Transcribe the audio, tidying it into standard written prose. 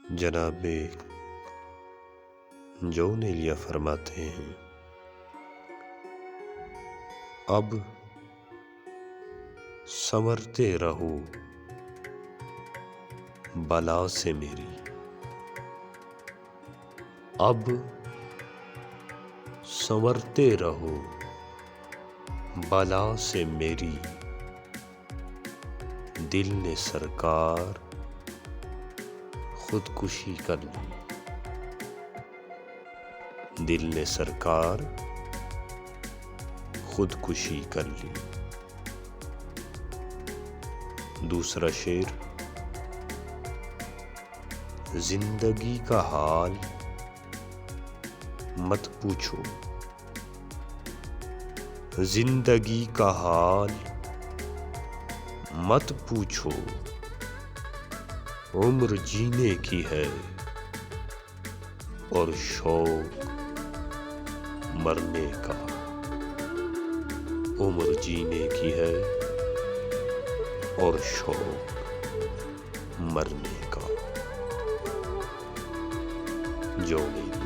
جناب جون ایلیا فرماتے ہیں، اب سنورتے رہو بلا سے میری، اب سنورتے رہو بلا سے میری، دل نے سرکار خودکشی کر لی، دل نے سرکار خودکشی کر لی۔ دوسرا شعر، زندگی کا حال مت پوچھو، زندگی کا حال مت پوچھو، عمر جینے کی ہے اور شوق مرنے کا، عمر جینے کی ہے اور شوق مرنے کا۔ جون ایلیا۔